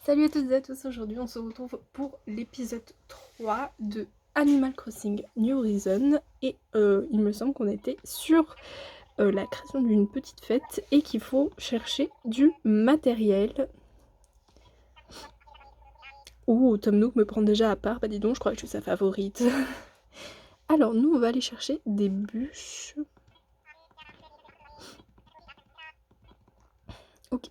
Salut à toutes et à tous, aujourd'hui on se retrouve pour l'épisode 3 de Animal Crossing New Horizons et il me semble qu'on était sur la création d'une petite fête et qu'il faut chercher du matériel. Ouh, Tom Nook me prend déjà à part, bah dis donc je crois que je suis sa favorite. Alors nous on va aller chercher des bûches. Ok.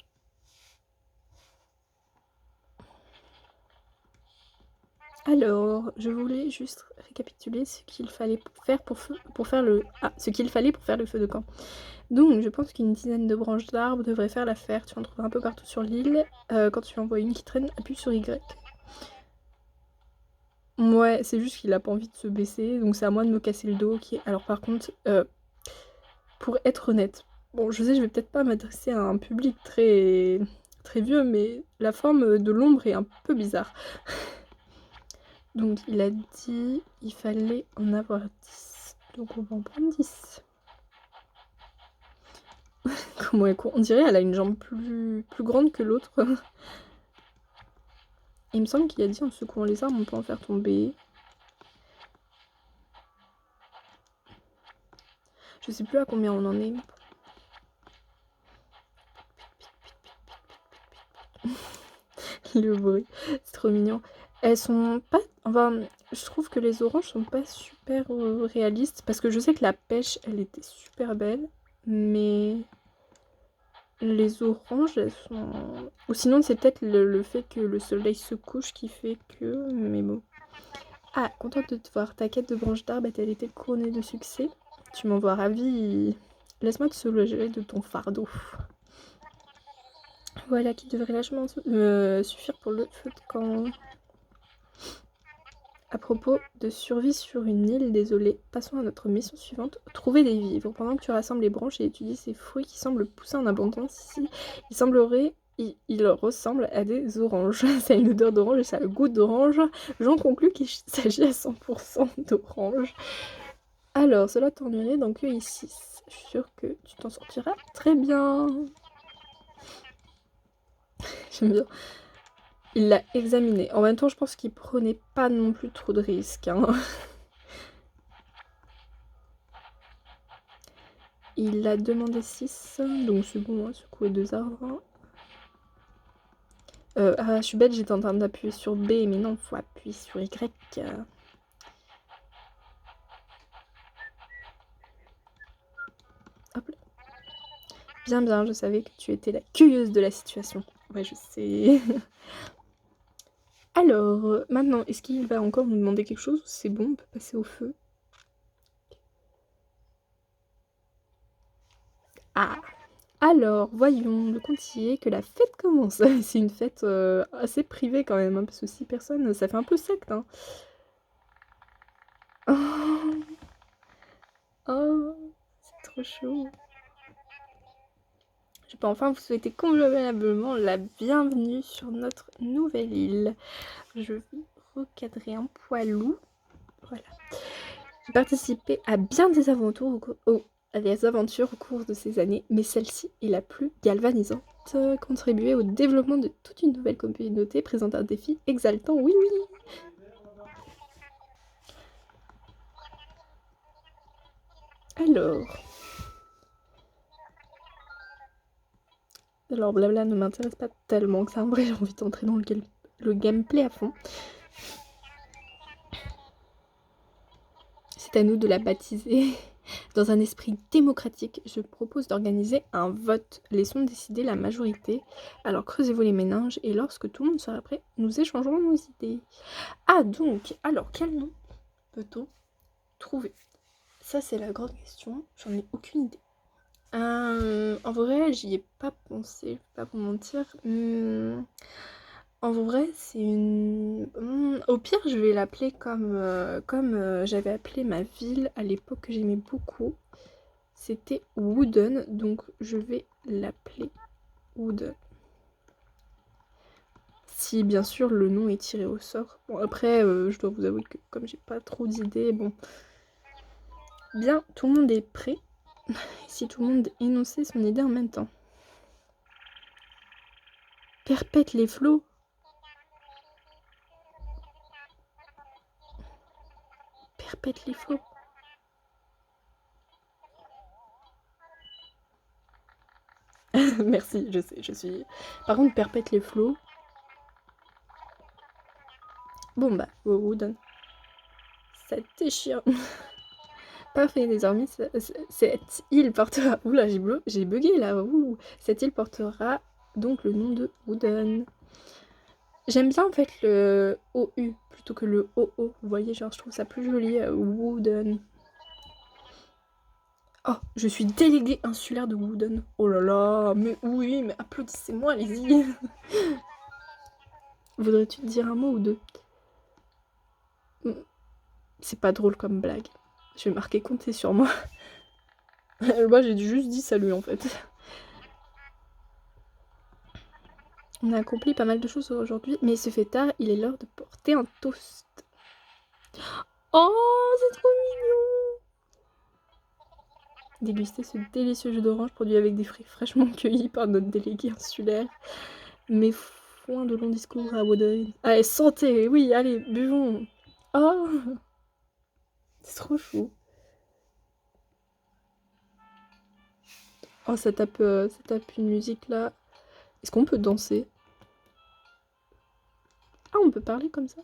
Alors, je voulais juste récapituler ce qu'il fallait faire pour faire le... Ah, ce qu'il fallait pour faire le feu de camp. Donc, je pense qu'une dizaine de branches d'arbres devrait faire l'affaire. Tu en trouveras un peu partout sur l'île. Quand tu en vois une qui traîne, appuie sur Y. Ouais, c'est juste qu'il a pas envie de se baisser, donc c'est à moi de me casser le dos. Ok. Alors par contre, pour être honnête, bon, je sais, je vais peut-être pas m'adresser à un public très très vieux, mais la forme de l'ombre est un peu bizarre. Donc il a dit il fallait en avoir 10. Donc on va en prendre 10. Comment elle court? On dirait qu'elle a une jambe plus grande que l'autre. Il me semble qu'il a dit en secouant les arbres on peut en faire tomber. Je sais plus à combien on en est. Le bruit, c'est trop mignon. Elles sont pas... Enfin, je trouve que les oranges sont pas super réalistes. Parce que je sais que la pêche, elle était super belle. Mais les oranges, elles sont... Ou sinon, c'est peut-être le fait que le soleil se couche qui fait que... Mais bon. Ah, contente de te voir. Ta quête de branche d'arbre a-t-elle été couronnée de succès? Tu m'envoies ravie. Laisse-moi te soulager de ton fardeau. Voilà qui devrait largement suffire pour le feu de camp. À propos de survie sur une île, désolé, passons à notre mission suivante, trouver des vivres. Pendant que tu rassembles les branches et étudies ces fruits qui semblent pousser en abondance ici, il ressemble à des oranges. Ça a une odeur d'orange et ça a le goût d'orange. J'en conclus qu'il s'agit à 100% d'orange. Alors, cela t'ennuierait d'en cueillir 6. Je suis sûre que tu t'en sortiras très bien. J'aime bien. Il l'a examiné. En même temps, je pense qu'il prenait pas non plus trop de risques. Hein. Il a demandé 6, donc c'est bon, hein, secouer 2 arbres. Ah, je suis bête, j'étais en train d'appuyer sur B, mais non, faut appuyer sur Y. Hop là. Bien, bien, je savais que tu étais la curieuse de la situation. Ouais, je sais. Alors, maintenant, est-ce qu'il va encore nous demander quelque chose? C'est bon, on peut passer au feu. Ah! Alors, voyons, le compte y est que la fête commence. C'est une fête assez privée quand même, hein, parce que 6 personnes, ça fait un peu secte. Hein. Oh, oh, c'est trop chaud. Je peux enfin vous souhaiter convenablement la bienvenue sur notre nouvelle île. Je vais recadrer un poilou. Voilà. J'ai participé à bien des aventures au cours de ces années, mais celle-ci est la plus galvanisante. Contribuer au développement de toute une nouvelle communauté présente un défi exaltant, oui oui. Alors blabla ne m'intéresse pas tellement que ça, en vrai j'ai envie d'entrer dans le gameplay à fond. C'est à nous de la baptiser. Dans un esprit démocratique, je propose d'organiser un vote. Laissons décider la majorité. Alors creusez-vous les méninges et lorsque tout le monde sera prêt, nous échangerons nos idées. Ah donc, alors quel nom peut-on trouver? Ça c'est la grande question, j'en ai aucune idée. En vrai, j'y ai pas pensé, je vais pas vous mentir. En vrai, c'est une... Au pire, je vais l'appeler comme j'avais appelé ma ville à l'époque que j'aimais beaucoup. C'était Wooden, donc je vais l'appeler Wooden. Si bien sûr le nom est tiré au sort. Bon après, je dois vous avouer que comme j'ai pas trop d'idées, bon. Bien, tout le monde est prêt. Si tout le monde énonçait son idée en même temps. Perpète les flots. Perpète les flots. Merci, je sais, je suis... Par contre, perpète les flots. Bon bah, Wooden. Ça déchire. Parfait, désormais, cette île portera... Oula, j'ai bugué là. Ouh. Cette île portera donc le nom de Wooden. J'aime bien en fait le OU plutôt que le OO. Vous voyez, genre, je trouve ça plus joli. Wooden. Oh, je suis déléguée insulaire de Wooden. Oh là là, mais oui, mais applaudissez-moi, allez-y. Voudrais-tu te dire un mot ou deux? C'est pas drôle comme blague. Je vais marquer compter sur moi. Moi, j'ai juste dit salut en fait. On a accompli pas mal de choses aujourd'hui, mais il se fait tard, il est l'heure de porter un toast. Oh, c'est trop mignon! Déguster ce délicieux jus d'orange produit avec des fruits fraîchement cueillis par notre délégué insulaire. Mais foin de long discours à Wooden. Allez, santé! Oui, allez, buvons! Oh! C'est trop chou. Oh, ça tape une musique là. Est-ce qu'on peut danser? Ah, on peut parler comme ça?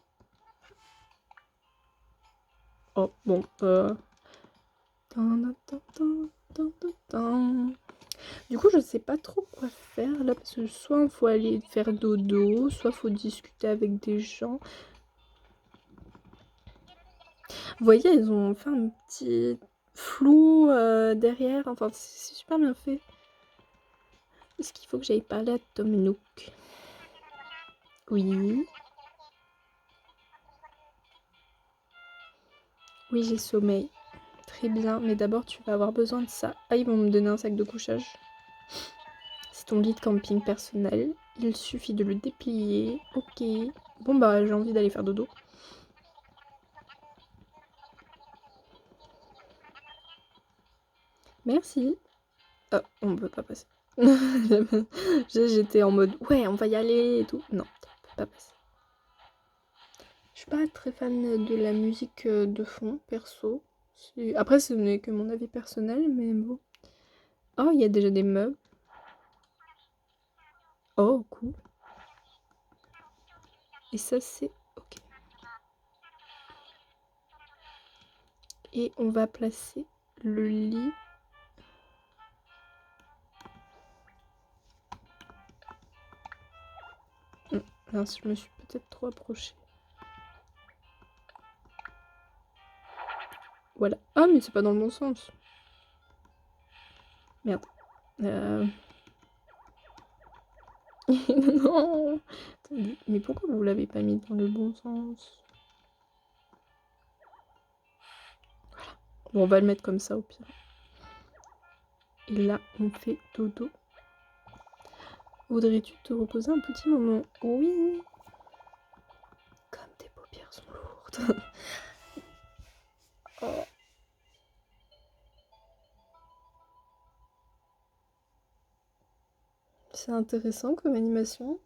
Oh, bon. Du coup, je sais pas trop quoi faire là, parce que soit il faut aller faire dodo, soit il faut discuter avec des gens. Vous voyez, ils ont fait un petit flou derrière. Enfin, c'est super bien fait. Est-ce qu'il faut que j'aille parler à Tom Nook? Oui. Oui, j'ai sommeil. Très bien, mais d'abord tu vas avoir besoin de ça. Ah, ils vont me donner un sac de couchage. C'est ton lit de camping personnel. Il suffit de le déplier. Ok. Bon bah j'ai envie d'aller faire dodo. Merci. Oh, on peut pas passer. J'étais en mode ouais, on va y aller et tout. Non, on peut pas passer. Je suis pas très fan de la musique de fond, perso. Après, ce n'est que mon avis personnel, mais bon. Oh, il y a déjà des meubles. Oh, cool. Et ça, c'est ok. Et on va placer le lit. Mince, je me suis peut-être trop approchée. Voilà. Ah, mais c'est pas dans le bon sens. Merde. Non. Attendez, mais pourquoi vous l'avez pas mis dans le bon sens? Voilà. Bon, on va le mettre comme ça au pire. Et là, on fait dodo. Voudrais-tu te reposer un petit moment? Oui. Comme tes paupières sont lourdes. Oh. C'est intéressant comme animation.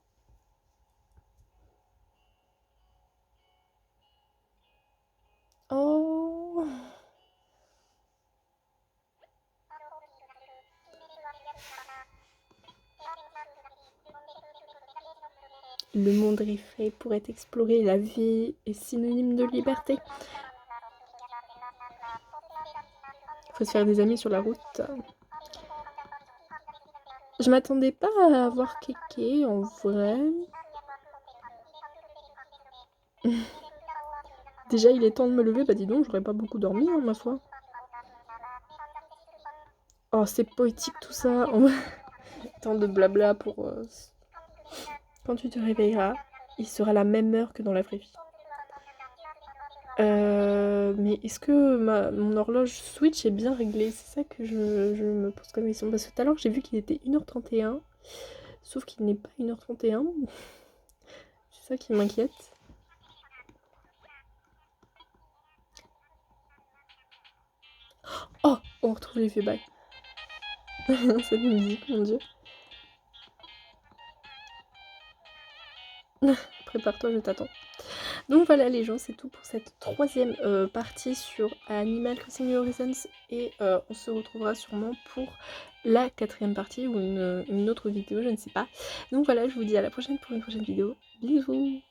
Oh. Le monde est fait pour être exploré, la vie est synonyme de liberté. Faut se faire des amis sur la route. Je m'attendais pas à voir Kéké en vrai. Déjà, il est temps de me lever. Bah dis donc, j'aurais pas beaucoup dormi, hein, ma foi. Oh, c'est poétique tout ça. Tant de blabla pour... Quand tu te réveilleras, il sera la même heure que dans la vraie vie. Mais est-ce que mon horloge Switch est bien réglée? C'est ça que je me pose comme question. Parce que tout à l'heure, j'ai vu qu'il était 1h31. Sauf qu'il n'est pas 1h31. C'est ça qui m'inquiète. Oh, on retrouve l'effet bail. Cette musique, mon dieu. prépare-toi, je t'attends. Donc voilà les gens, c'est tout pour cette troisième partie sur Animal Crossing New Horizons et on se retrouvera sûrement pour la quatrième partie ou une autre vidéo, je ne sais pas. Donc voilà, je vous dis à la prochaine pour une prochaine vidéo. Bisous!